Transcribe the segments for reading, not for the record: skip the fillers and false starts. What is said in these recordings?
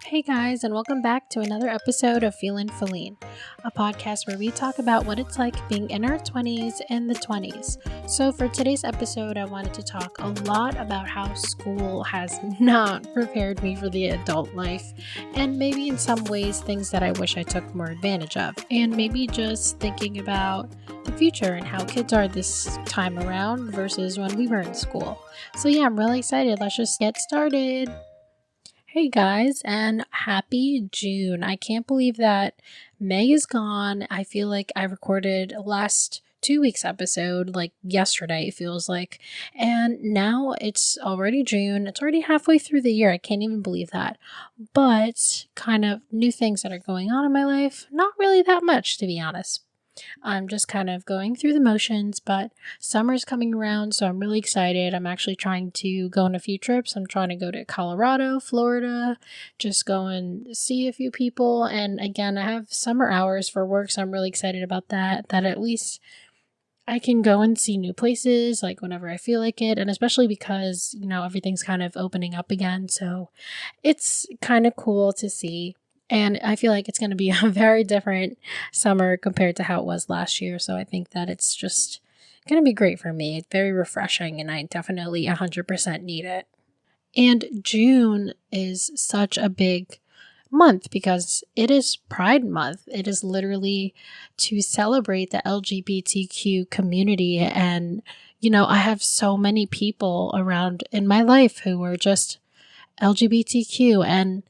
Hey guys, and welcome back to another episode of Philline, a podcast where we talk about what it's like being in our 20s and the 20s. So, for today's episode, I wanted to talk a lot about how school has not prepared me for the adult life, and maybe in some ways, things that I wish I took more advantage of, and maybe just thinking about the future and how kids are this time around versus when we were in school. So, yeah, I'm really excited. Let's just get started. Hey guys, and happy June. I can't believe that May is gone. I feel like I recorded last 2 weeks episode like yesterday, it feels like. And now it's already June. It's already halfway through the year. I can't even believe that. But kind of new things that are going on in my life, not really that much to be honest. I'm just kind of going through the motions, but summer's coming around, so I'm really excited. I'm actually trying to go on a few trips. I'm trying to go to Colorado, Florida, just go and see a few people. And again, I have summer hours for work, so I'm really excited about that at least I can go and see new places like whenever I feel like it, and especially because, everything's kind of opening up again. So it's kind of cool to see. And I feel like it's going to be a very different summer compared to how it was last year. So I think that it's just going to be great for me. It's very refreshing, and I definitely 100% need it. And June is such a big month because it is Pride Month. It is literally to celebrate the LGBTQ community. And, I have so many people around in my life who are just LGBTQ, and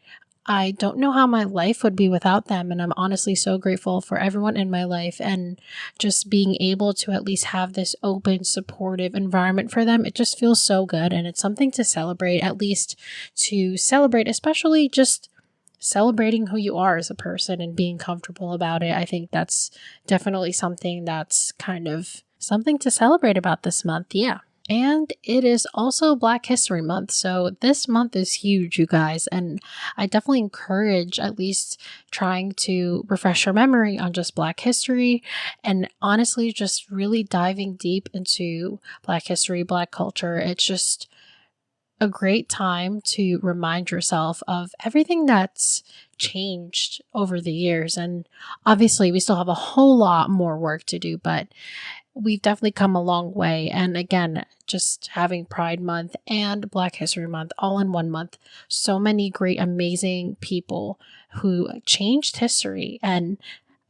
I don't know how my life would be without them, and I'm honestly so grateful for everyone in my life, and just being able to at least have this open, supportive environment for them. It just feels so good, and it's something to celebrate, at least to celebrate, especially just celebrating who you are as a person and being comfortable about it. I think that's definitely something that's kind of something to celebrate about this month. Yeah. And it is also Black History Month. So this month is huge, you guys. And I definitely encourage at least trying to refresh your memory on just Black history. And honestly, just really diving deep into Black history, Black culture. It's just a great time to remind yourself of everything that's changed over the years. And obviously, we still have a whole lot more work to do, but we've definitely come a long way. And again, just having Pride Month and Black History Month all in one month, so many great, amazing people who changed history. And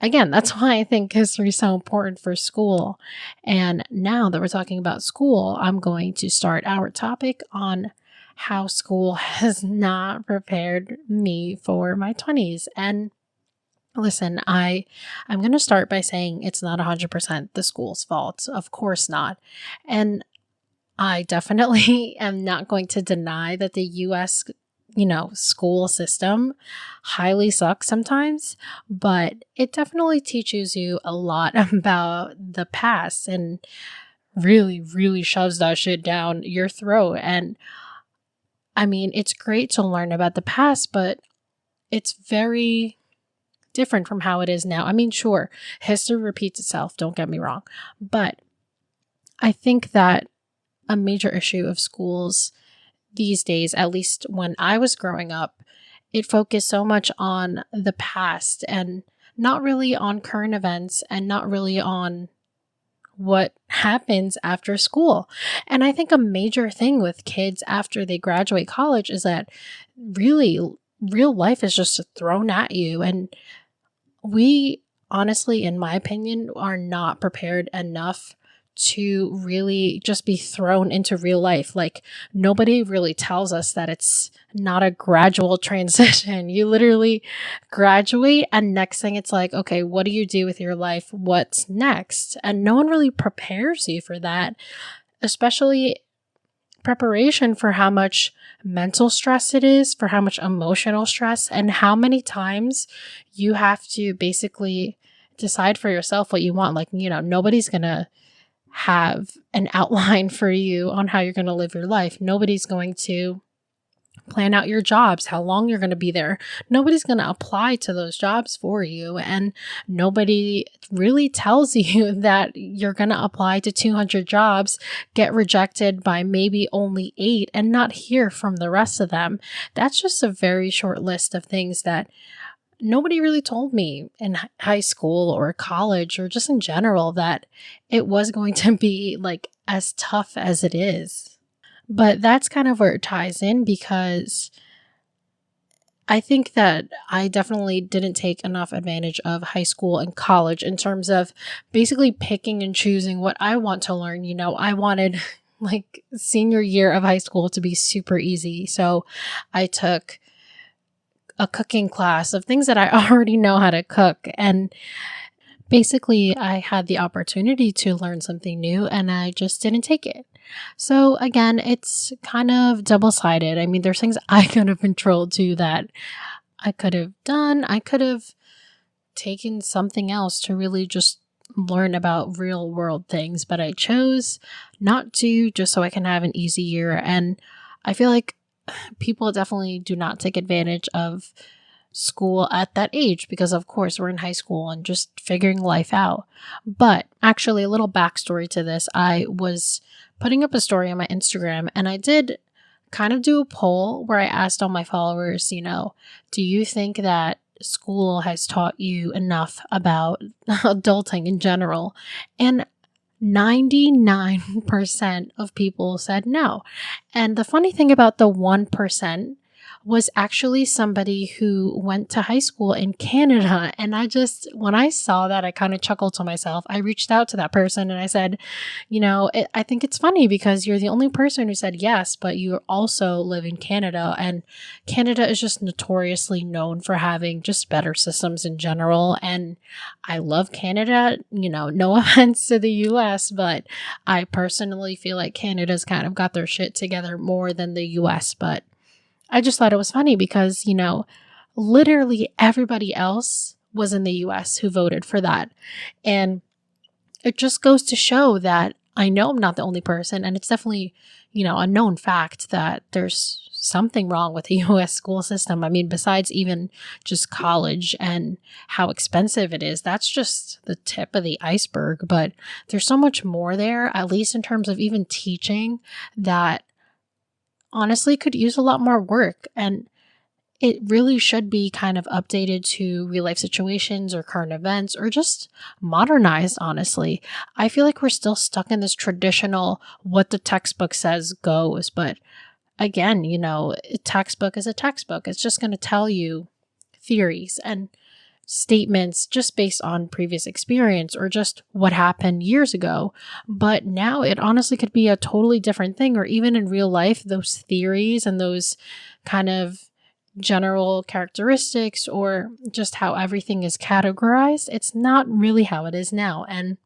again, that's why I think history is so important for school. And now that we're talking about school, I'm going to start our topic on how school has not prepared me for my 20s. And listen, I'm going to start by saying it's not 100% the school's fault. Of course not. And I definitely am not going to deny that the U.S., school system highly sucks sometimes, but it definitely teaches you a lot about the past and really, really shoves that shit down your throat. And I mean, it's great to learn about the past, but it's very different from how it is now. I mean, sure, history repeats itself, don't get me wrong. But I think that a major issue of schools these days, at least when I was growing up, it focused so much on the past and not really on current events and not really on what happens after school. And I think a major thing with kids after they graduate college is that really real life is just thrown at you. And we honestly, in my opinion, are not prepared enough to really just be thrown into real life. Like, nobody really tells us that it's not a gradual transition. You literally graduate, and next thing it's like, okay, what do you do with your life? What's next? And no one really prepares you for that, especially preparation for how much mental stress it is, for how much emotional stress, and how many times you have to basically decide for yourself what you want. Like, nobody's going to have an outline for you on how you're going to live your life. Nobody's going to plan out your jobs, how long you're going to be there. Nobody's going to apply to those jobs for you. And nobody really tells you that you're going to apply to 200 jobs, get rejected by maybe only 8, and not hear from the rest of them. That's just a very short list of things that nobody really told me in high school or college or just in general that it was going to be like as tough as it is. But that's kind of where it ties in, because I think that I definitely didn't take enough advantage of high school and college in terms of basically picking and choosing what I want to learn. I wanted like senior year of high school to be super easy. So I took a cooking class of things that I already know how to cook. And basically, I had the opportunity to learn something new and I just didn't take it. So again, it's kind of double-sided. I mean, there's things I could have controlled too that I could have done. I could have taken something else to really just learn about real world things, but I chose not to, just so I can have an easy year. And I feel like people definitely do not take advantage of school at that age because, of course, we're in high school and just figuring life out. But actually, a little backstory to this. I was putting up a story on my Instagram and I did kind of do a poll where I asked all my followers, do you think that school has taught you enough about adulting in general? And 99% of people said no. And the funny thing about the 1% was actually somebody who went to high school in Canada. And when I saw that, I kind of chuckled to myself. I reached out to that person and I said, I think it's funny because you're the only person who said yes, but you also live in Canada. And Canada is just notoriously known for having just better systems in general. And I love Canada, no offense to the US, but I personally feel like Canada's kind of got their shit together more than the US. But I just thought it was funny because, literally everybody else was in the US who voted for that. And it just goes to show that I know I'm not the only person. And it's definitely, a known fact that there's something wrong with the US school system. I mean, besides even just college and how expensive it is, that's just the tip of the iceberg. But there's so much more there, at least in terms of even teaching, that honestly could use a lot more work, and it really should be kind of updated to real life situations or current events, or just modernized. Honestly, I feel like we're still stuck in this traditional what the textbook says goes. But again, a textbook is a textbook. It's just going to tell you theories and statements just based on previous experience or just what happened years ago. But now it honestly could be a totally different thing, or even in real life, those theories and those kind of general characteristics or just how everything is categorized, it's not really how it is now. And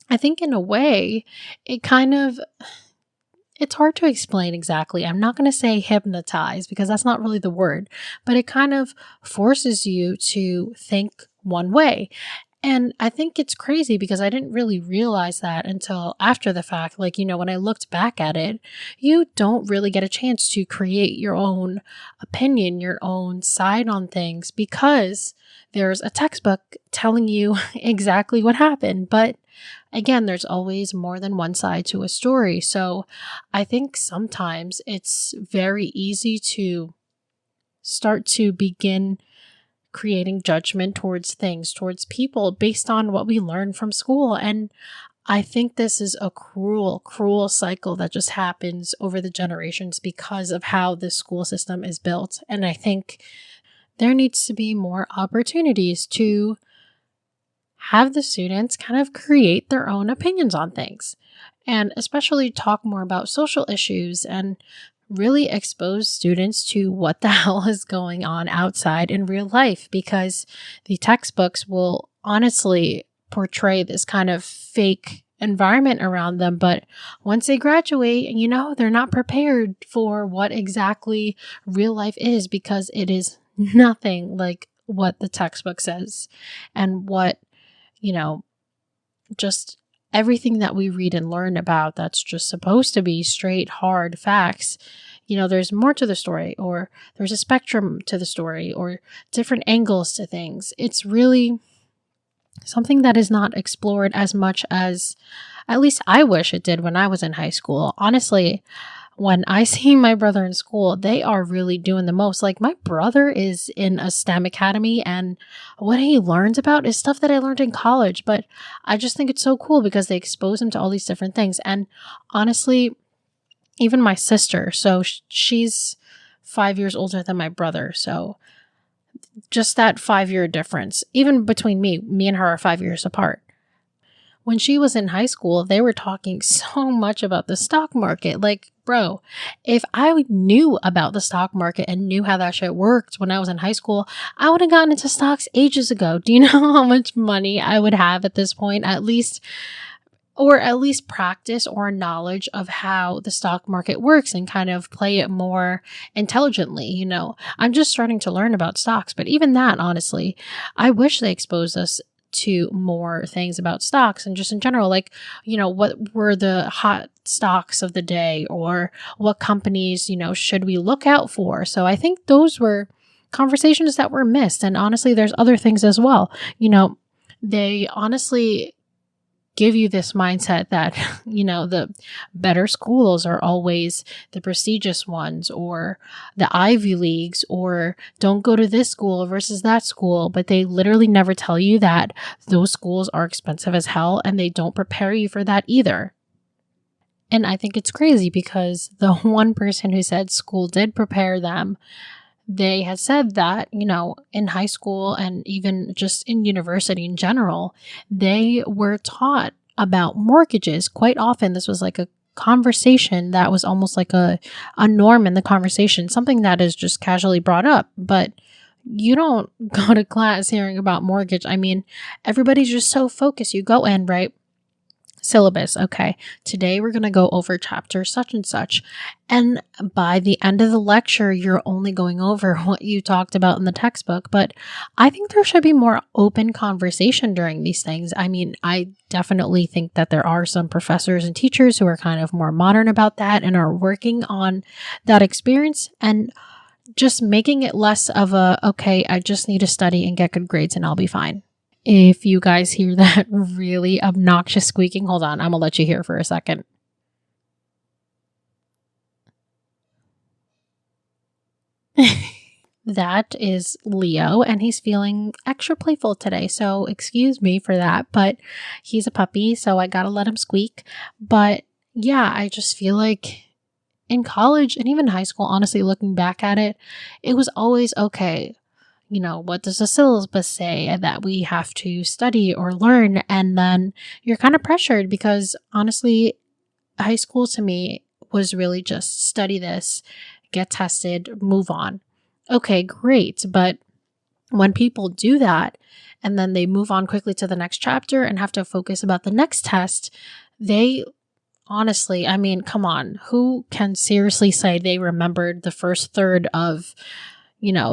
I think in a way, it's hard to explain exactly. I'm not going to say hypnotize because that's not really the word, but it kind of forces you to think one way. And I think it's crazy because I didn't really realize that until after the fact. Like, when I looked back at it, you don't really get a chance to create your own opinion, your own side on things, because there's a textbook telling you exactly what happened. But again, there's always more than one side to a story. So I think sometimes it's very easy to start to begin creating judgment towards things, towards people based on what we learn from school. And I think this is a cruel, cruel cycle that just happens over the generations because of how the school system is built. And I think there needs to be more opportunities to have the students kind of create their own opinions on things, and especially talk more about social issues and really expose students to what the hell is going on outside in real life, because the textbooks will honestly portray this kind of fake environment around them. But once they graduate, they're not prepared for what exactly real life is, because it is nothing like what the textbook says and what, just everything that we read and learn about that's just supposed to be straight, hard facts, there's more to the story, or there's a spectrum to the story, or different angles to things. It's really something that is not explored as much as at least I wish it did when I was in high school. Honestly, when I see my brother in school, they are really doing the most. Like, my brother is in a STEM academy, and what he learns about is stuff that I learned in college. But I just think it's so cool because they expose him to all these different things. And honestly, even my sister, so she's 5 years older than my brother. So just that 5-year difference, even between me and her are 5 years apart. When she was in high school, they were talking so much about the stock market. Like, bro, if I knew about the stock market and knew how that shit worked when I was in high school, I would have gotten into stocks ages ago. Do you know how much money I would have at this point? At least practice or knowledge of how the stock market works and kind of play it more intelligently. I'm just starting to learn about stocks, but even that, honestly, I wish they exposed us to more things about stocks and just in general, like, what were the hot stocks of the day, or what companies, should we look out for? So I think those were conversations that were missed. And honestly, there's other things as well. They honestly give you this mindset that, the better schools are always the prestigious ones, or the Ivy Leagues, or don't go to this school versus that school. But they literally never tell you that those schools are expensive as hell, and they don't prepare you for that either. And I think it's crazy because the one person who said school did prepare them, they had said that, in high school and even just in university in general, they were taught about mortgages quite often. This was like a conversation that was almost like a norm in the conversation, something that is just casually brought up. But you don't go to class hearing about mortgage. I mean, everybody's just so focused. You go in, right? Syllabus. Okay, today we're going to go over chapter such and such. And by the end of the lecture, you're only going over what you talked about in the textbook. But I think there should be more open conversation during these things. I mean, I definitely think that there are some professors and teachers who are kind of more modern about that and are working on that experience and just making it less of a, okay, I just need to study and get good grades and I'll be fine. If you guys hear that really obnoxious squeaking, hold on, I'm gonna let you hear for a second. That is Leo, and he's feeling extra playful today, so excuse me for that, but he's a puppy, so I gotta let him squeak. But yeah, I just feel like in college and even high school, honestly, looking back at it, it was always okay. What does the syllabus say that we have to study or learn? And then you're kind of pressured because honestly, high school to me was really just study this, get tested, move on. Okay, great. But when people do that and then they move on quickly to the next chapter and have to focus about the next test, they honestly, I mean, come on, who can seriously say they remembered the first third of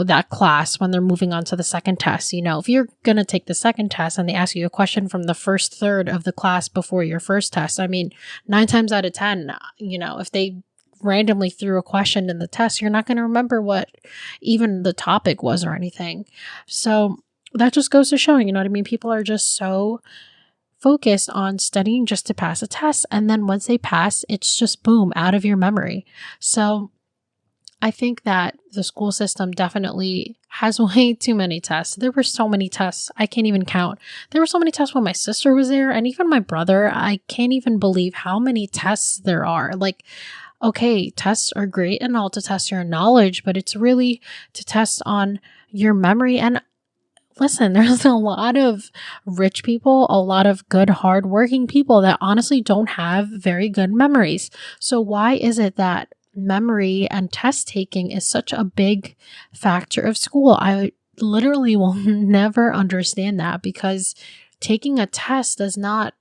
that class when they're moving on to the second test? If you're going to take the second test and they ask you a question from the first third of the class before your first test, I mean, 9 times out of 10, if they randomly threw a question in the test, you're not going to remember what even the topic was or anything. So that just goes to show, what I mean? People are just so focused on studying just to pass a test. And then once they pass, it's just boom, out of your memory. So I think that the school system definitely has way too many tests. There were so many tests. I can't even count. There were so many tests when my sister was there and even my brother. I can't even believe how many tests there are. Like, okay, tests are great and all to test your knowledge, but it's really to test on your memory. And listen, there's a lot of rich people, a lot of good, hardworking people that honestly don't have very good memories. So why is it that memory and test taking is such a big factor of school? I literally will never understand that, because taking a test does not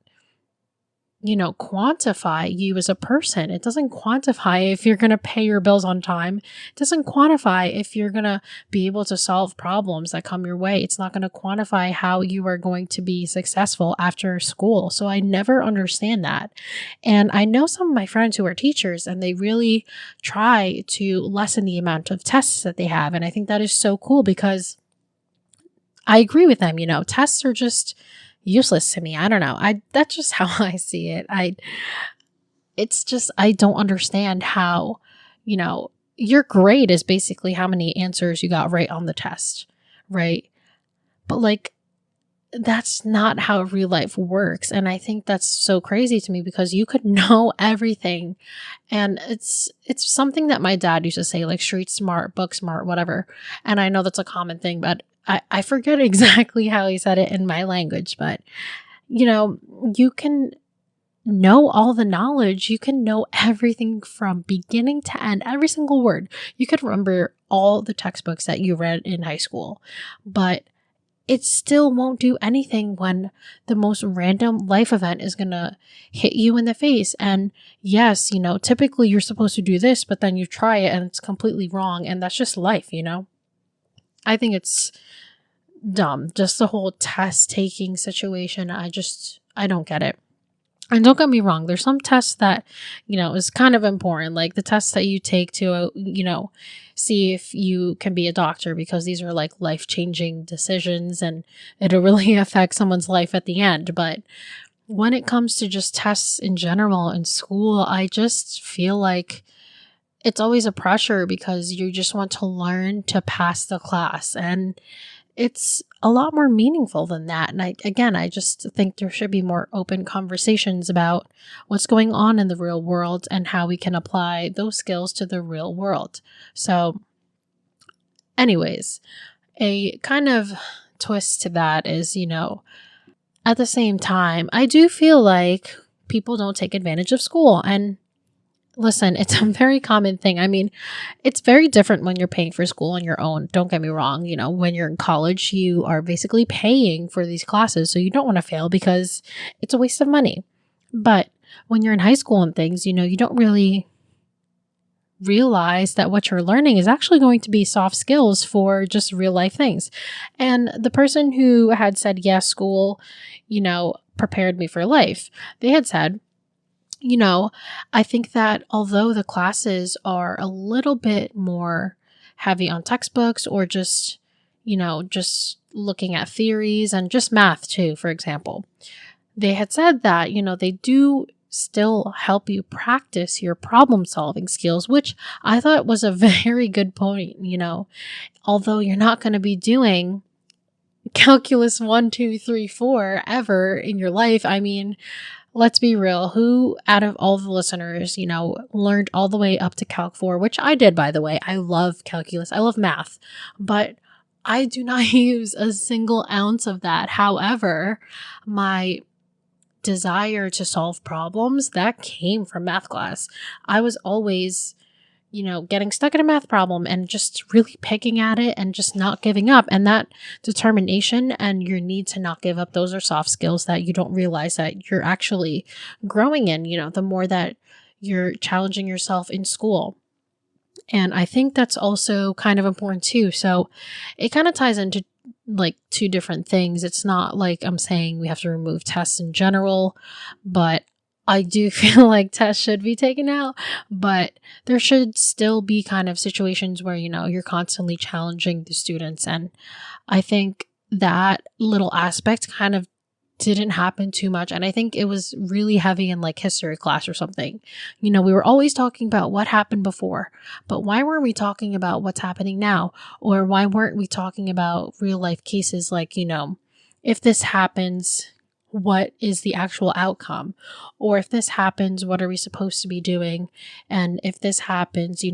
quantify you as a person. It doesn't quantify if you're going to pay your bills on time. It doesn't quantify if you're going to be able to solve problems that come your way. It's not going to quantify how you are going to be successful after school. So I never understand that. And I know some of my friends who are teachers, and they really try to lessen the amount of tests that they have. And I think that is so cool, because I agree with them. Tests are just useless to me. I don't know. That's just how I see it. I don't understand how, your grade is basically how many answers you got right on the test, right? But that's not how real life works. And I think that's so crazy to me, because you could know everything. And it's something that my dad used to say, like street smart, book smart, whatever. And I know that's a common thing, but I forget exactly how he said it in my language. But, you can know all the knowledge. You can know everything from beginning to end, every single word. You could remember all the textbooks that you read in high school, but it still won't do anything when the most random life event is going to hit you in the face. And yes, typically you're supposed to do this, but then you try it and it's completely wrong. And that's just life, I think it's dumb. Just the whole test taking situation. I don't get it. And don't get me wrong, there's some tests that, is kind of important, like the tests that you take to, see if you can be a doctor, because these are like life-changing decisions and it'll really affect someone's life at the end. But when it comes to just tests in general in school, I just feel like it's always a pressure, because you just want to learn to pass the class. And it's a lot more meaningful than that. And I just think there should be more open conversations about what's going on in the real world and how we can apply those skills to the real world. So anyways, a kind of twist to that is, at the same time, I do feel like people don't take advantage of school. And listen, it's a very common thing. I mean, it's very different when you're paying for school on your own. Don't get me wrong. When you're in college, you are basically paying for these classes. So you don't want to fail, because it's a waste of money. But when you're in high school and things, you don't really realize that what you're learning is actually going to be soft skills for just real life things. And the person who had said, yes, school, prepared me for life, they had said, I think that although the classes are a little bit more heavy on textbooks, or just looking at theories and just math too, for example, they had said that, they do still help you practice your problem solving skills, which I thought was a very good point. Although you're not going to be doing calculus 1, 2, 3, 4 ever in your life. I mean, let's be real. Who out of all the listeners, learned all the way up to Calc 4, which I did, by the way. I love calculus. I love math, but I do not use a single ounce of that. However, my desire to solve problems, that came from math class. I was always, getting stuck in a math problem and just really picking at it and just not giving up. And that determination and your need to not give up, those are soft skills that you don't realize that you're actually growing in, the more that you're challenging yourself in school. And I think that's also kind of important too. So it kind of ties into like two different things. It's not like I'm saying we have to remove tests in general, but I do feel like tests should be taken out, but there should still be kind of situations where, you're constantly challenging the students. And I think that little aspect kind of didn't happen too much. And I think it was really heavy in like history class or something. We were always talking about what happened before, but why weren't we talking about what's happening now? Or why weren't we talking about real life cases like, if this happens, what is the actual outcome? Or if this happens, what are we supposed to be doing? And if this happens,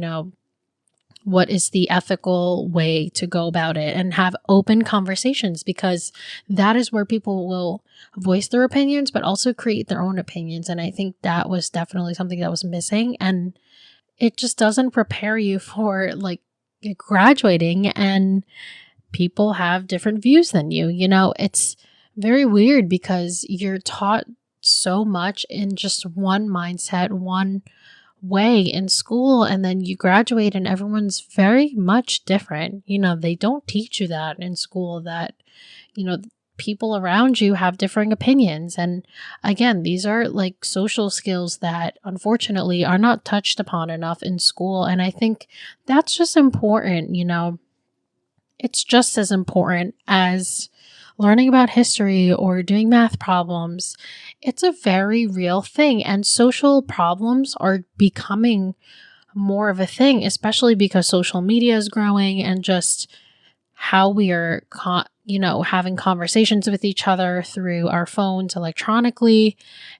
what is the ethical way to go about it, and have open conversations, because that is where people will voice their opinions, but also create their own opinions. And I think that was definitely something that was missing. And it just doesn't prepare you for like graduating and people have different views than you. It's very weird because you're taught so much in just one mindset, one way in school, and then you graduate and everyone's very much different. They don't teach you that in school, that, people around you have differing opinions. And again, these are like social skills that unfortunately are not touched upon enough in school. And I think that's just important. It's just as important as learning about history or doing math problems. It's a very real thing, and social problems are becoming more of a thing, especially because social media is growing, and just how we are, having conversations with each other through our phones electronically,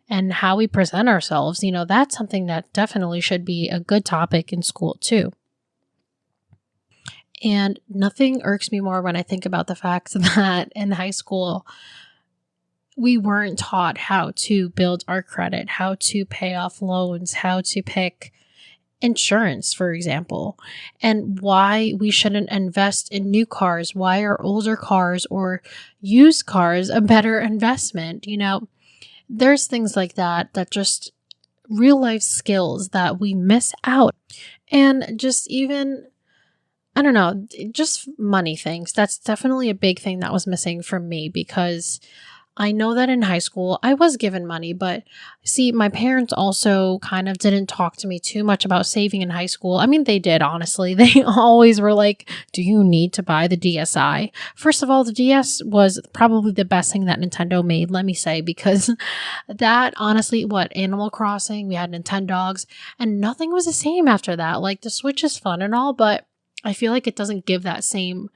and how we present ourselves. That's something that definitely should be a good topic in school too. And nothing irks me more when I think about the fact that in high school, we weren't taught how to build our credit, how to pay off loans, how to pick insurance, for example, and why we shouldn't invest in new cars, why are older cars or used cars a better investment. There's things like that just real life skills that we miss out. And just even, I don't know, just money things. That's definitely a big thing that was missing from me, because I know that in high school I was given money, but see, my parents also kind of didn't talk to me too much about saving in high school. I mean, they did, honestly. They always were like, do you need to buy the DSi? First of all, the DS was probably the best thing that Nintendo made, let me say, because that honestly, Animal Crossing, we had Nintendogs, and nothing was the same after that. Like, the Switch is fun and all, but I feel like it doesn't give that same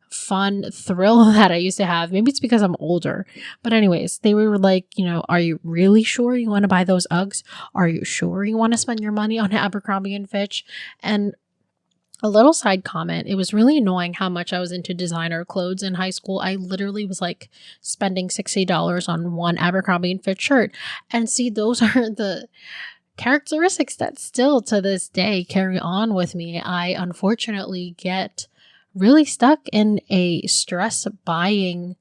fun thrill that I used to have. Maybe it's because I'm older. But anyways, they were like, are you really sure you want to buy those Uggs? Are you sure you want to spend your money on Abercrombie and Fitch? And a little side comment, it was really annoying how much I was into designer clothes in high school. I literally was like spending $60 on one Abercrombie and Fitch shirt. And see, those are the characteristics that still to this day carry on with me. I unfortunately get really stuck in a stress buying,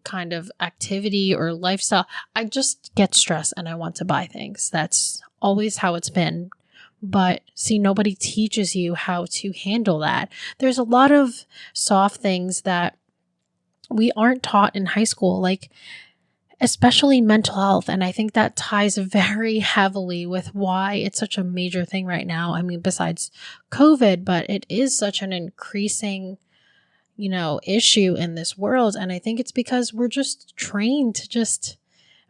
kind of activity or lifestyle. I just get stressed and I want to buy things. That's always how it's been. But see, nobody teaches you how to handle that. There's a lot of soft things that we aren't taught in high school, like especially mental health. And I think that ties very heavily with why it's such a major thing right now. I mean, besides COVID, but it is such an increasing, issue in this world. And I think it's because we're just trained to just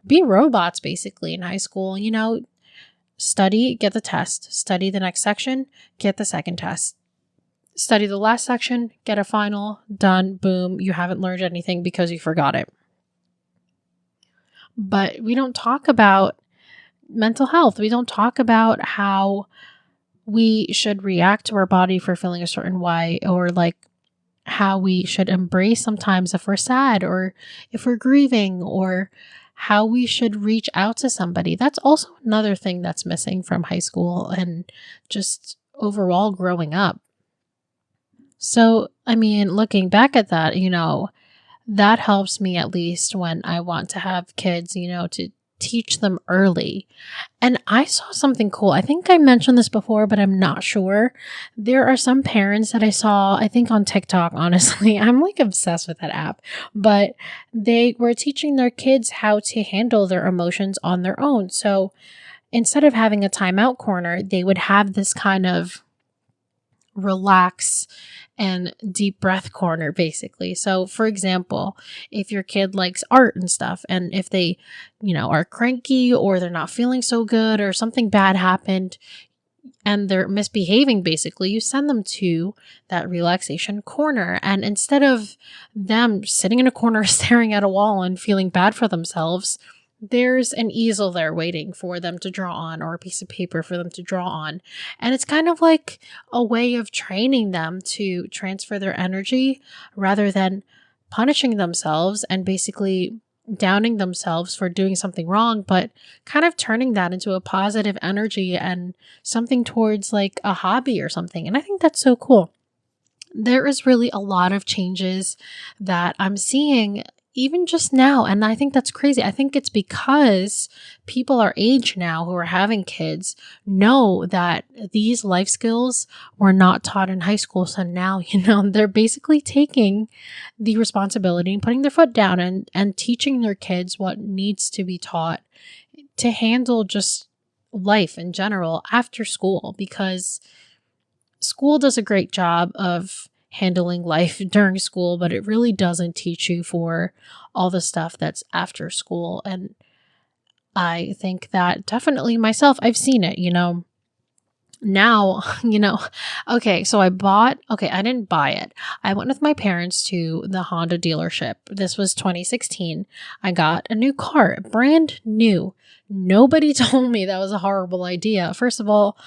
be robots basically in high school. Study, get the test, study the next section, get the second test, study the last section, get a final, done, boom. You haven't learned anything because you forgot it. But we don't talk about mental health. We don't talk about how we should react to our body for feeling a certain way, or like how we should embrace sometimes if we're sad or if we're grieving, or how we should reach out to somebody. That's also another thing that's missing from high school and just overall growing up. So, I mean, looking back at that, that helps me at least when I want to have kids, to teach them early. And I saw something cool. I think I mentioned this before, but I'm not sure. There are some parents that I saw, I think on TikTok, honestly. I'm like obsessed with that app. But they were teaching their kids how to handle their emotions on their own. So instead of having a timeout corner, they would have this kind of relax and deep breath corner, basically. So for example, if your kid likes art and stuff, and if they, are cranky or they're not feeling so good or something bad happened and they're misbehaving, basically, you send them to that relaxation corner. And instead of them sitting in a corner staring at a wall and feeling bad for themselves, there's an easel there waiting for them to draw on, or a piece of paper for them to draw on. And it's kind of like a way of training them to transfer their energy rather than punishing themselves and basically downing themselves for doing something wrong, but kind of turning that into a positive energy and something towards like a hobby or something. And I think that's so cool. There is really a lot of changes that I'm seeing even just now, and I think that's crazy. I think it's because people our age now who are having kids know that these life skills were not taught in high school. So now, they're basically taking the responsibility and putting their foot down and teaching their kids what needs to be taught to handle just life in general after school, because school does a great job of handling life during school, but it really doesn't teach you for all the stuff that's after school. And I think that definitely myself, I've seen it, now, okay, so I didn't buy it. I went with my parents to the Honda dealership. This was 2016. I got a new car, brand new. Nobody told me that was a horrible idea. First of all,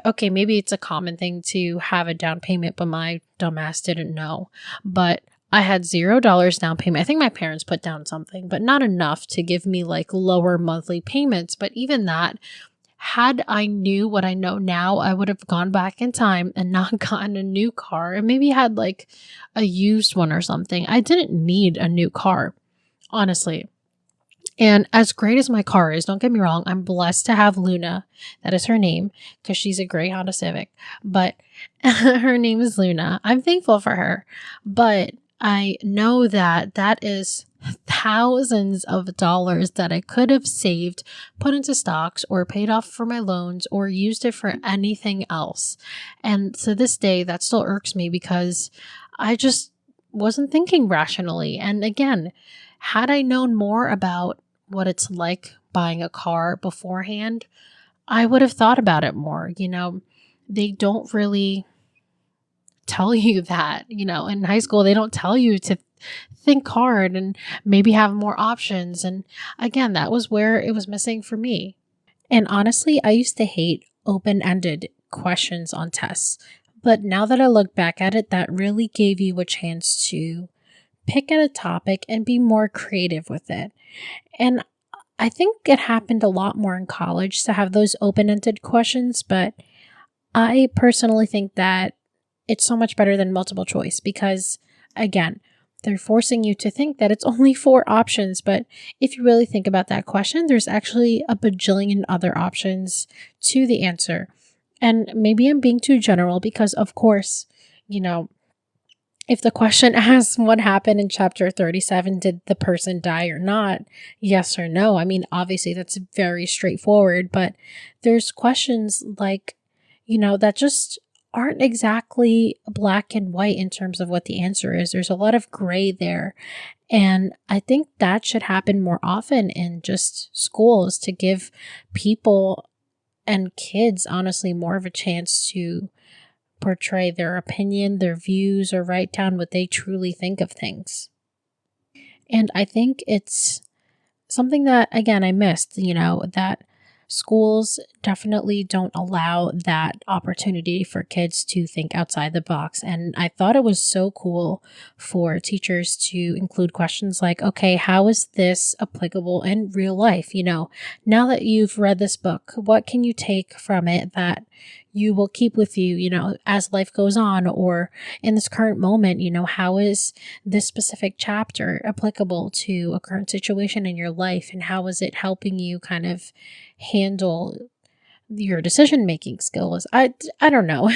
okay, maybe it's a common thing to have a down payment, but my dumbass didn't know. But I had $0 down payment. I think my parents put down something, but not enough to give me like lower monthly payments. But even that, had I knew what I know now, I would have gone back in time and not gotten a new car and maybe had like a used one or something. I didn't need a new car, honestly. And as great as my car is, don't get me wrong, I'm blessed to have Luna. That is her name, because she's a gray Honda Civic. But her name is Luna. I'm thankful for her. But I know that that is thousands of dollars that I could have saved, put into stocks, or paid off for my loans, or used it for anything else. And to this day, that still irks me because I just wasn't thinking rationally. And again, had I known more about what it's like buying a car beforehand, I would have thought about it more. They don't really tell you that, in high school, they don't tell you to think hard and maybe have more options. And again, that was where it was missing for me. And honestly, I used to hate open-ended questions on tests. But now that I look back at it, that really gave you a chance to pick at a topic and be more creative with it. And I think it happened a lot more in college to have those open-ended questions, but I personally think that it's so much better than multiple choice because, again, they're forcing you to think that it's only 4 options, but if you really think about that question, there's actually a bajillion other options to the answer. And maybe I'm being too general because, of course, if the question asks what happened in chapter 37, did the person die or not? Yes or no. I mean, obviously that's very straightforward, but there's questions like, that just aren't exactly black and white in terms of what the answer is. There's a lot of gray there. And I think that should happen more often in just schools to give people and kids, honestly, more of a chance to portray their opinion, their views, or write down what they truly think of things. And I think it's something that, again, I missed, that schools definitely don't allow that opportunity for kids to think outside the box. And I thought it was so cool for teachers to include questions like, okay, how is this applicable in real life? Now that you've read this book, what can you take from it that you will keep with you, as life goes on, or in this current moment, how is this specific chapter applicable to a current situation in your life? And how is it helping you kind of handle your decision-making skills? I don't know.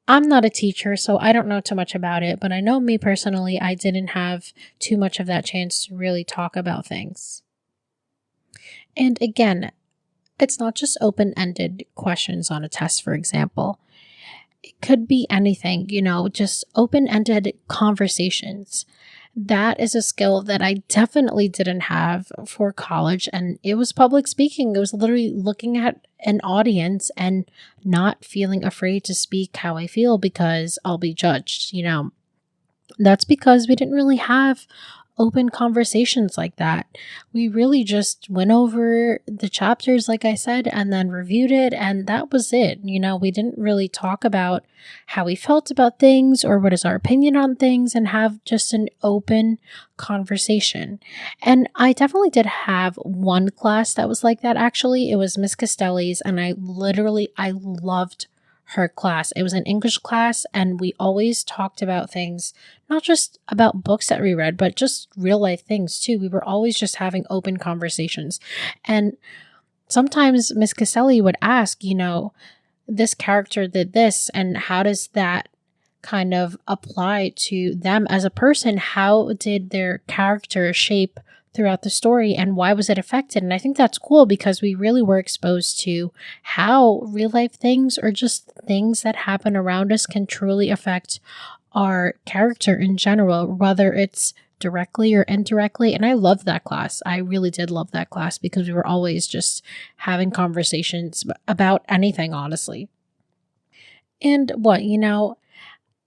I'm not a teacher, so I don't know too much about it, but I know me personally, I didn't have too much of that chance to really talk about things. And again, it's not just open-ended questions on a test, for example. It could be anything, just open-ended conversations. That is a skill that I definitely didn't have for college, and it was public speaking. It was literally looking at an audience and not feeling afraid to speak how I feel because I'll be judged, That's because we didn't really have open conversations like that. We really just went over the chapters, like I said, and then reviewed it, and that was it. We didn't really talk about how we felt about things or what is our opinion on things and have just an open conversation. And I definitely did have one class that was like that, actually. It was Miss Costelli's, and I loved her class. It was an English class, and we always talked about things, not just about books that we read, but just real life things too. We were always just having open conversations. And sometimes Miss Caselli would ask, this character did this, and how does that kind of apply to them as a person? How did their character shape throughout the story, and why was it affected? And I think that's cool because we really were exposed to how real life things or just things that happen around us can truly affect our character in general, whether it's directly or indirectly. And I loved that class. I really did love that class because we were always just having conversations about anything, honestly. And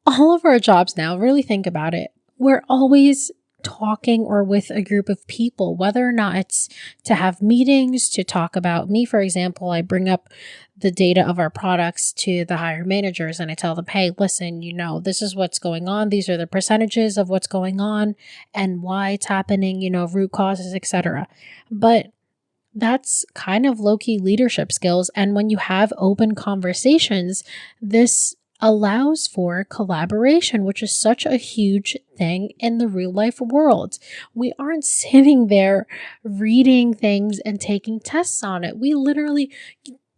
all of our jobs now, really think about it, we're always talking or with a group of people, whether or not it's to have meetings to talk about me. For example, I bring up the data of our products to the higher managers and I tell them, hey, listen, this is what's going on. These are the percentages of what's going on and why it's happening, root causes, etc. But that's kind of low-key leadership skills. And when you have open conversations, this allows for collaboration, which is such a huge thing in the real life world. We aren't sitting there reading things and taking tests on it.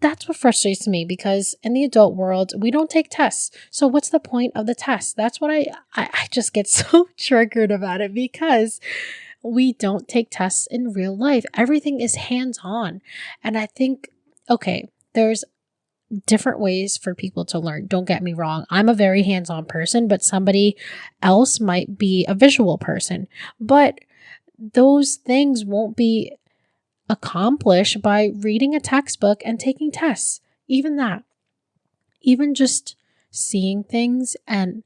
That's what frustrates me, because in the adult world, we don't take tests. So what's the point of the test? That's what I just get so triggered about it, because we don't take tests in real life. Everything is hands-on. And I think, okay, there's different ways for people to learn. Don't get me wrong. I'm a very hands-on person, but somebody else might be a visual person. But those things won't be accomplished by reading a textbook and taking tests. Even that. Even just seeing things and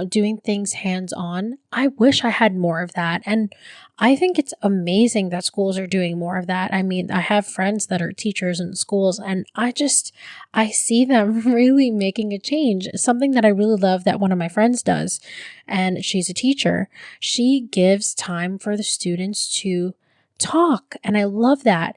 doing things hands-on. I wish I had more of that. And I think it's amazing that schools are doing more of that. I mean, I have friends that are teachers in schools, and I see them really making a change. Something that I really love that one of my friends does, and she's a teacher. She gives time for the students to talk. And I love that.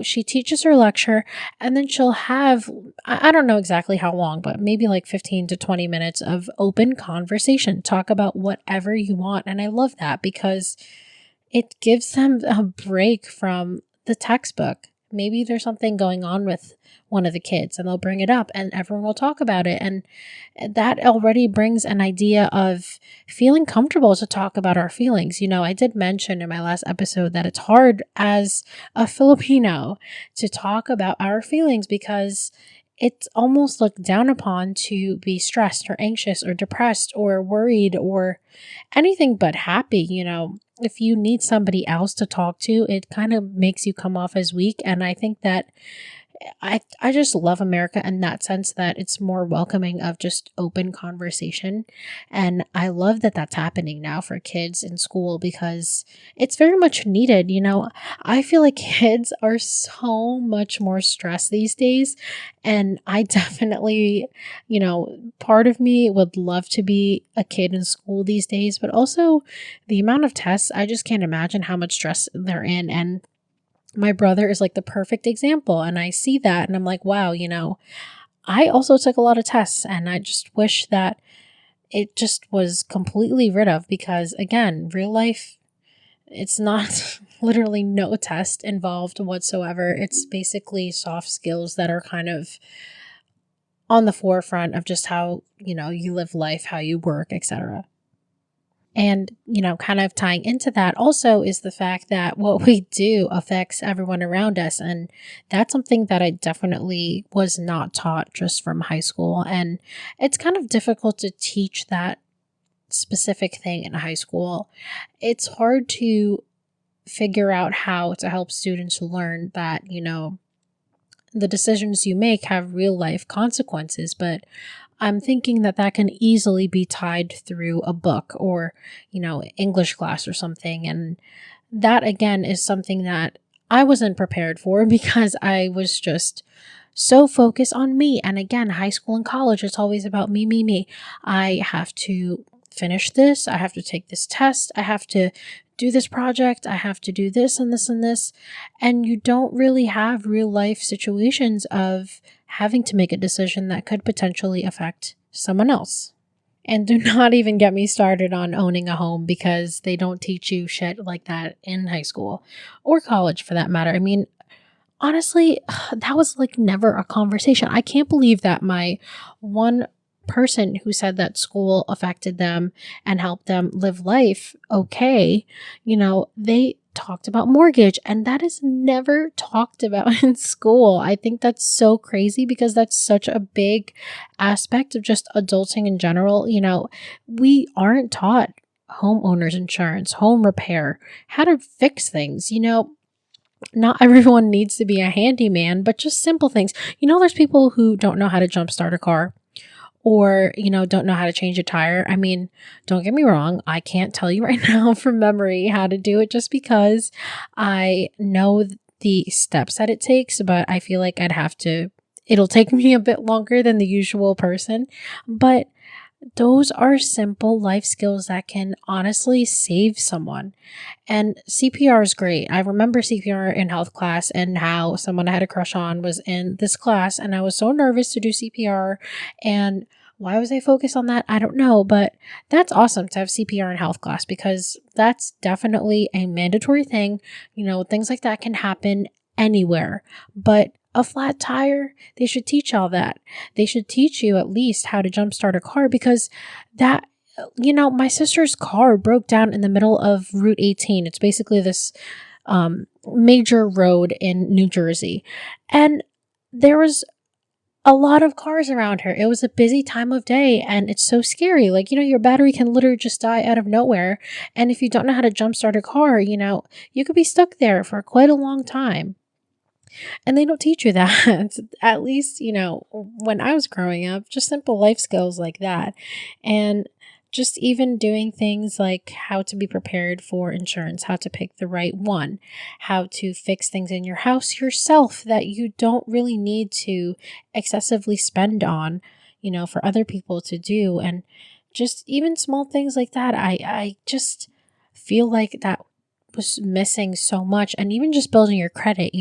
She teaches her lecture and then she'll have, I don't know exactly how long, but maybe like 15 to 20 minutes of open conversation. Talk about whatever you want. And I love that because it gives them a break from the textbook. Maybe there's something going on with one of the kids and they'll bring it up and everyone will talk about it. And that already brings an idea of feeling comfortable to talk about our feelings. I did mention in my last episode that it's hard as a Filipino to talk about our feelings because it's almost looked down upon to be stressed or anxious or depressed or worried or anything but happy. If you need somebody else to talk to, it kind of makes you come off as weak. And I think that I just love America in that sense, that it's more welcoming of just open conversation. And I love that that's happening now for kids in school because it's very much needed. I feel like kids are so much more stressed these days. And I definitely, part of me would love to be a kid in school these days, but also the amount of tests, I just can't imagine how much stress they're in. And my brother is like the perfect example. And I see that and I'm like, wow, I also took a lot of tests and I just wish that it just was completely rid of because, again, real life, it's not literally no test involved whatsoever. It's basically soft skills that are kind of on the forefront of just how, you live life, how you work, etc. And, kind of tying into that also is the fact that what we do affects everyone around us. And that's something that I definitely was not taught just from high school. And it's kind of difficult to teach that specific thing in high school. It's hard to figure out how to help students learn that, the decisions you make have real life consequences, but I'm thinking that can easily be tied through a book or, English class or something. And that, again, is something that I wasn't prepared for because I was just so focused on me. And again, high school and college, it's always about me, me, me. I have to finish this. I have to take this test. I have to do this project. I have to do this and this and this. And you don't really have real life situations of having to make a decision that could potentially affect someone else. And do not even get me started on owning a home, because they don't teach you shit like that in high school or college for that matter. I mean, honestly, that was like never a conversation. I can't believe that my one person who said that school affected them and helped them live life okay, they talked about mortgage, and that is never talked about in school. I think that's so crazy, because that's such a big aspect of just adulting in general. We aren't taught homeowners insurance, home repair, how to fix things. Not everyone needs to be a handyman, but just simple things. There's people who don't know how to jumpstart a car, or, don't know how to change a tire. I mean, don't get me wrong. I can't tell you right now from memory how to do it, just because I know the steps that it takes, but I feel like it'll take me a bit longer than the usual person. But those are simple life skills that can honestly save someone. And CPR is great. I remember CPR in health class, and how someone I had a crush on was in this class, and I was so nervous to do CPR. And why was I focused on that? I don't know, but that's awesome to have CPR in health class, because that's definitely a mandatory thing. Things like that can happen anywhere, but a flat tire, they should teach all that. They should teach you at least how to jumpstart a car, because that, my sister's car broke down in the middle of Route 18. It's basically this major road in New Jersey. And there was a lot of cars around her. It was a busy time of day, and it's so scary. Like, your battery can literally just die out of nowhere. And if you don't know how to jumpstart a car, you could be stuck there for quite a long time. And they don't teach you that. At least, when I was growing up, just simple life skills like that. And just even doing things like how to be prepared for insurance, how to pick the right one, how to fix things in your house yourself that you don't really need to excessively spend on, for other people to do. And just even small things like that. I just feel like that was missing so much. And even just building your credit,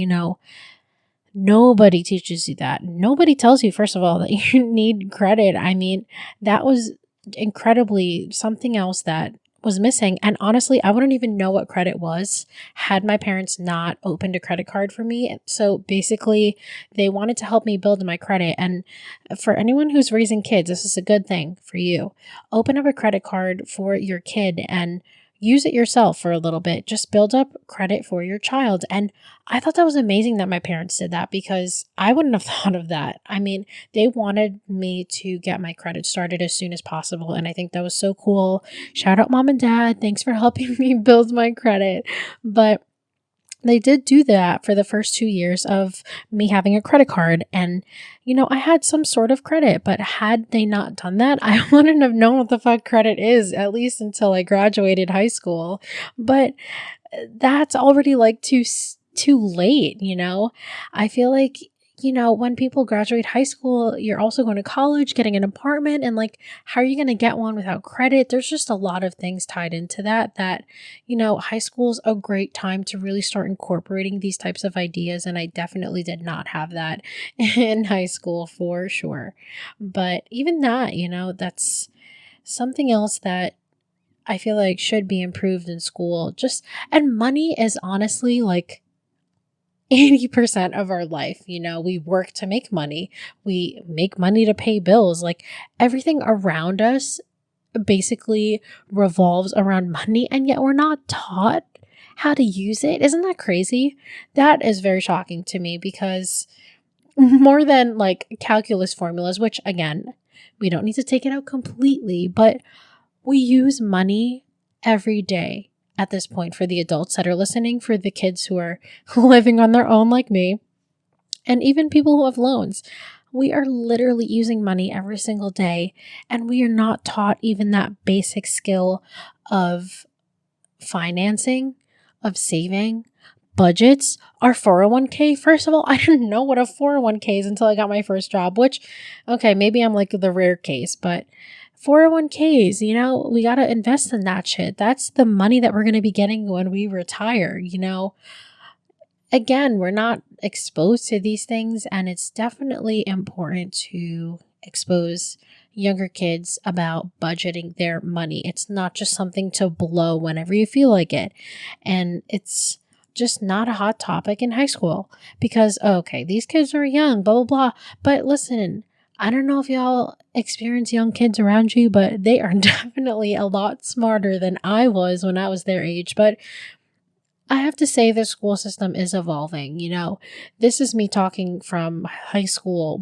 nobody teaches you that. Nobody tells you, first of all, that you need credit. I mean, that was incredibly something else that was missing. And honestly, I wouldn't even know what credit was had my parents not opened a credit card for me. So basically, they wanted to help me build my credit. And for anyone who's raising kids, this is a good thing for you. Open up a credit card for your kid and use it yourself for a little bit. Just build up credit for your child. And I thought that was amazing that my parents did that, because I wouldn't have thought of that. I mean, they wanted me to get my credit started as soon as possible. And I think that was so cool. Shout out mom and dad. Thanks for helping me build my credit. But they did do that for the first 2 years of me having a credit card. And, I had some sort of credit, but had they not done that, I wouldn't have known what the fuck credit is, at least until I graduated high school. But that's already like too late, I feel like, when people graduate high school, you're also going to college, getting an apartment, and like, how are you going to get one without credit? There's just a lot of things tied into that, high school is a great time to really start incorporating these types of ideas. And I definitely did not have that in high school for sure. But even that, that's something else that I feel like should be improved in school. And money is honestly like 80% of our life. We work to make money. We make money to pay bills. Like, everything around us basically revolves around money, and yet we're not taught how to use it. Isn't that crazy? That is very shocking to me, because more than like calculus formulas, which again, we don't need to take it out completely, but we use money every day. At this point, for the adults that are listening, for the kids who are living on their own like me, and even people who have loans, we are literally using money every single day, and we are not taught even that basic skill of financing, of saving, budgets, our 401k. First of all, I didn't know what a 401k is until I got my first job, which, okay, maybe I'm like the rare case, but 401ks, we got to invest in that shit. That's the money that we're going to be getting when we retire. Again, we're not exposed to these things, and it's definitely important to expose younger kids about budgeting their money. It's not just something to blow whenever you feel like it. And it's just not a hot topic in high school because, okay, these kids are young, blah, blah, blah. But listen, I don't know if y'all experience young kids around you, but they are definitely a lot smarter than I was when I was their age. But I have to say the school system is evolving. This is me talking from high school.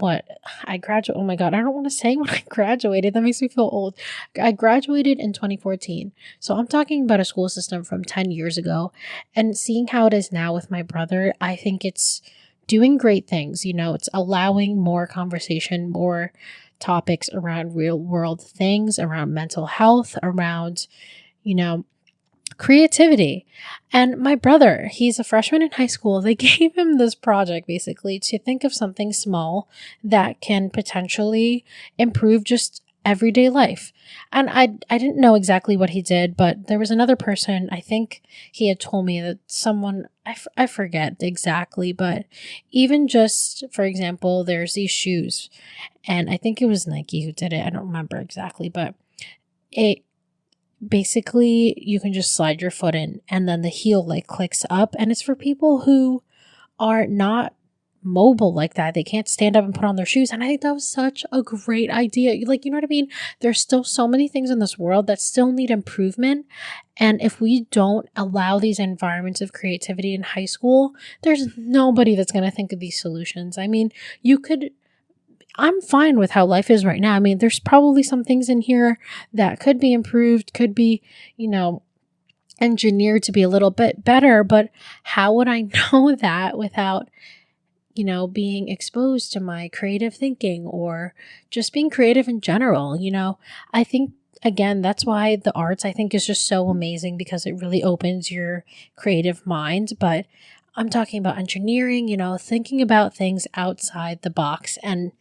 I graduated. Oh my God. I don't want to say when I graduated. That makes me feel old. I graduated in 2014. So I'm talking about a school system from 10 years ago, and seeing how it is now with my brother, I think it's doing great things. It's allowing more conversation, more topics around real world things, around mental health, around, creativity. And my brother, he's a freshman in high school. They gave him this project basically to think of something small that can potentially improve just everyday life. And I didn't know exactly what he did, but there was another person, I think he had told me that someone, I forget exactly, but even just, for example, there's these shoes, and I think it was Nike who did it. I don't remember exactly, but it basically you can just slide your foot in and then the heel clicks up, and it's for people who are not mobile like that. They can't stand up and put on their shoes. And I think that was such a great idea. You know what I mean? There's still so many things in this world that still need improvement. And if we don't allow these environments of creativity in high school, there's nobody that's going to think of these solutions. I mean, I'm fine with how life is right now. I mean, there's probably some things in here that could be improved, could be, engineered to be a little bit better, but how would I know that without, being exposed to my creative thinking or just being creative in general? I think, again, that's why the arts, I think, is just so amazing because it really opens your creative mind. But I'm talking about engineering, thinking about things outside the box. And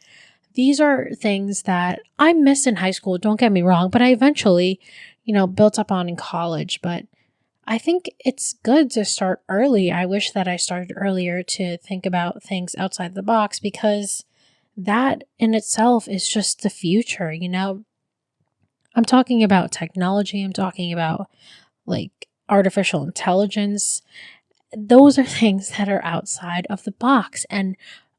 these are things that I missed in high school, don't get me wrong, but I eventually, built up on in college. But I think it's good to start early. I wish that I started earlier to think about things outside the box because that in itself is just the future, I'm talking about technology. I'm talking about artificial intelligence. Those are things that are outside of the box. And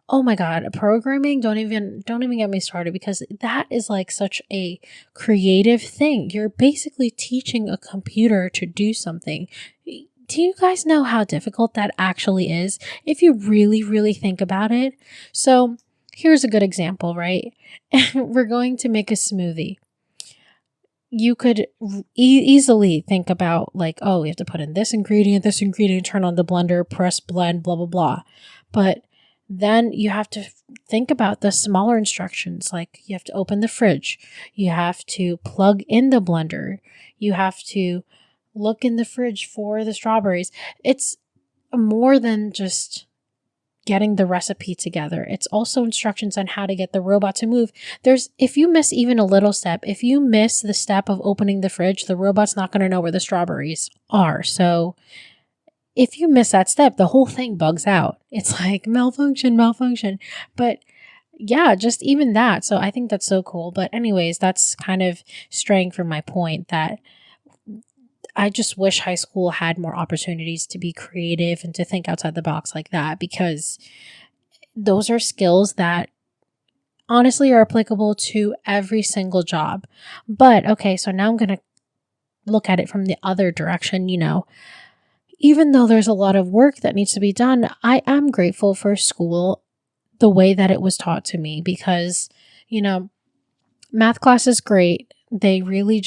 oh my God, programming, don't even get me started because that is such a creative thing. You're basically teaching a computer to do something. Do you guys know how difficult that actually is if you really, really think about it? So here's a good example, right? We're going to make a smoothie. You could easily think about we have to put in this ingredient, turn on the blender, press blend, blah, blah, blah. But then you have to think about the smaller instructions, you have to open the fridge, you have to plug in the blender, you have to look in the fridge for the strawberries. It's more than just getting the recipe together. It's also instructions on how to get the robot to move. If you miss even a little step, if you miss the step of opening the fridge, the robot's not going to know where the strawberries are. So if you miss that step, the whole thing bugs out. It's malfunction. But yeah, just even that. So I think that's so cool. But anyways, that's kind of straying from my point that I just wish high school had more opportunities to be creative and to think outside the box like that, because those are skills that honestly are applicable to every single job. But okay, so now I'm going to look at it from the other direction, Even though there's a lot of work that needs to be done, I am grateful for school the way that it was taught to me because, math class is great. They really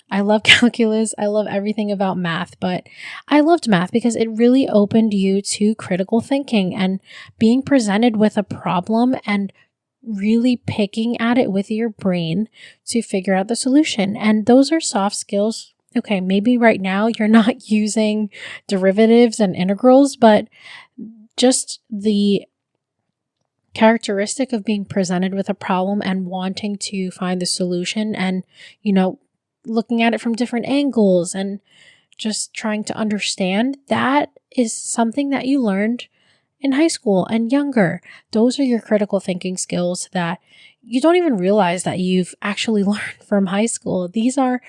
I love calculus. I love everything about math, but I loved math because it really opened you to critical thinking and being presented with a problem and really picking at it with your brain to figure out the solution. And those are soft skills. Okay, maybe right now you're not using derivatives and integrals, but just the characteristic of being presented with a problem and wanting to find the solution and, looking at it from different angles and just trying to understand, that is something that you learned in high school and younger. Those are your critical thinking skills that you don't even realize that you've actually learned from high school. These are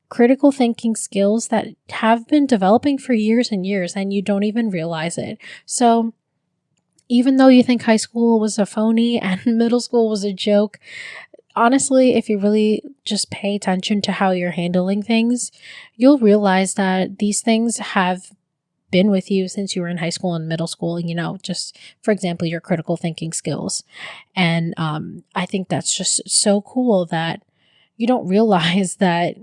critical thinking skills that have been developing for years and years, and you don't even realize it. So even though you think high school was a phony and middle school was a joke, honestly, if you really just pay attention to how you're handling things, you'll realize that these things have been with you since you were in high school and middle school, just for example, your critical thinking skills. And I think that's just so cool that you don't realize that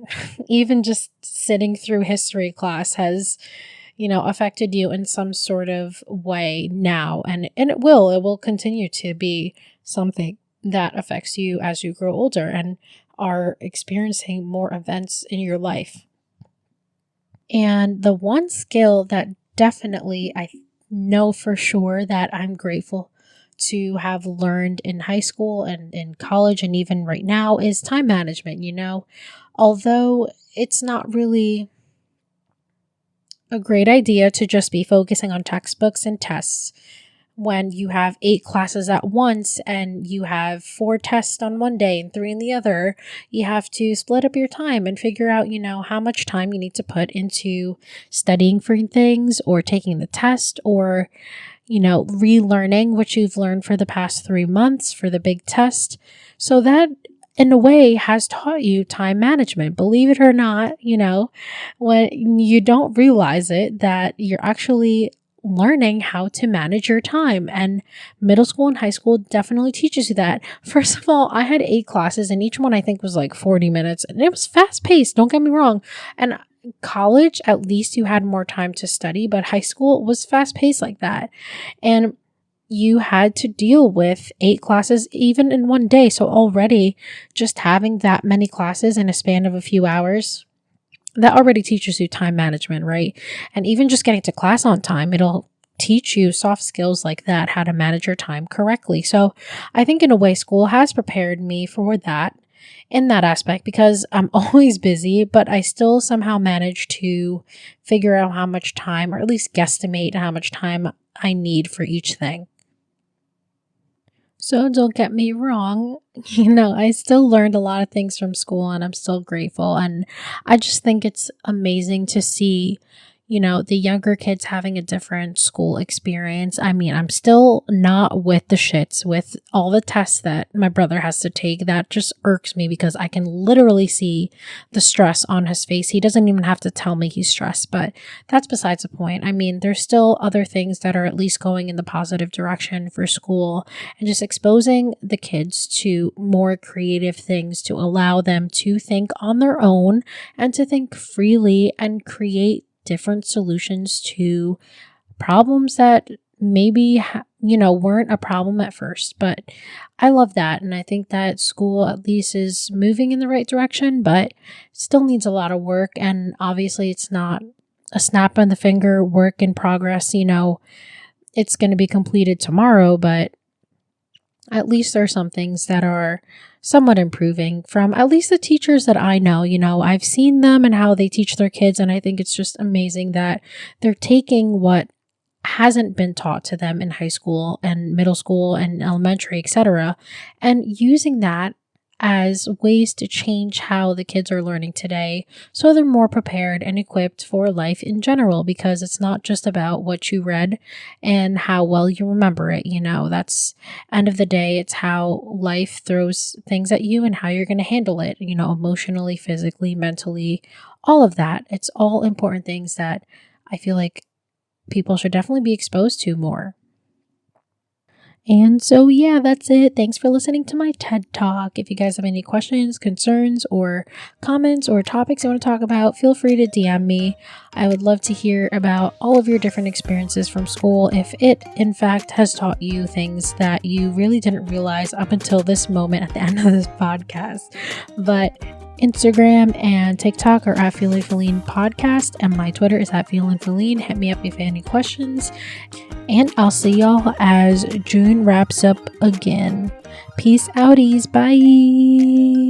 even just sitting through history class has, affected you in some sort of way now. And it will continue to be something that affects you as you grow older and are experiencing more events in your life. And the one skill that definitely I know for sure that I'm grateful to have learned in high school and in college and even right now is time management. Although it's not really a great idea to just be focusing on textbooks and tests when you have 8 classes at once and you have 4 tests on one day and 3 in the other. You have to split up your time and figure out, how much time you need to put into studying for things or taking the test or, relearning what you've learned for the past 3 months for the big test. So that in a way has taught you time management. Believe it or not, when you don't realize it, that you're actually learning how to manage your time. And middle school and high school definitely teaches you that. First of all, I had 8 classes and each one I think was like 40 minutes and it was fast paced. Don't get me wrong. And college, at least you had more time to study, but high school was fast paced like that. And you had to deal with 8 classes even in one day. So already just having that many classes in a span of a few hours, that already teaches you time management, right? And even just getting to class on time, it'll teach you soft skills like that, how to manage your time correctly. So I think in a way, school has prepared me for that in that aspect because I'm always busy, but I still somehow manage to figure out how much time, or at least guesstimate how much time I need for each thing. So don't get me wrong, I still learned a lot of things from school and I'm still grateful. And I just think it's amazing to see, the younger kids having a different school experience. I mean, I'm still not with the shits with all the tests that my brother has to take. That just irks me because I can literally see the stress on his face. He doesn't even have to tell me he's stressed, but that's besides the point. I mean, there's still other things that are at least going in the positive direction for school and just exposing the kids to more creative things to allow them to think on their own and to think freely and create different solutions to problems that maybe, weren't a problem at first. But I love that. And I think that school at least is moving in the right direction, but still needs a lot of work. And obviously it's not a snap on the finger work in progress. It's going to be completed tomorrow, but at least there are some things that are somewhat improving from at least the teachers that I know. I've seen them and how they teach their kids, and I think it's just amazing that they're taking what hasn't been taught to them in high school and middle school and elementary, etc., and using that as ways to change how the kids are learning today so they're more prepared and equipped for life in general, because it's not just about what you read and how well you remember it. That's end of the day, it's how life throws things at you and how you're going to handle it, emotionally, physically, mentally, all of that. It's all important things that I feel like people should definitely be exposed to more. And so, yeah, that's it. Thanks for listening to my TED Talk. If you guys have any questions, concerns, or comments or topics you want to talk about, feel free to DM me. I would love to hear about all of your different experiences from school, if it, in fact, has taught you things that you really didn't realize up until this moment at the end of this podcast. But Instagram and TikTok are at Philline Podcast, and my Twitter is at Philline. Hit me up if you have any questions, and I'll see y'all as June wraps up again. Peace outies. Bye.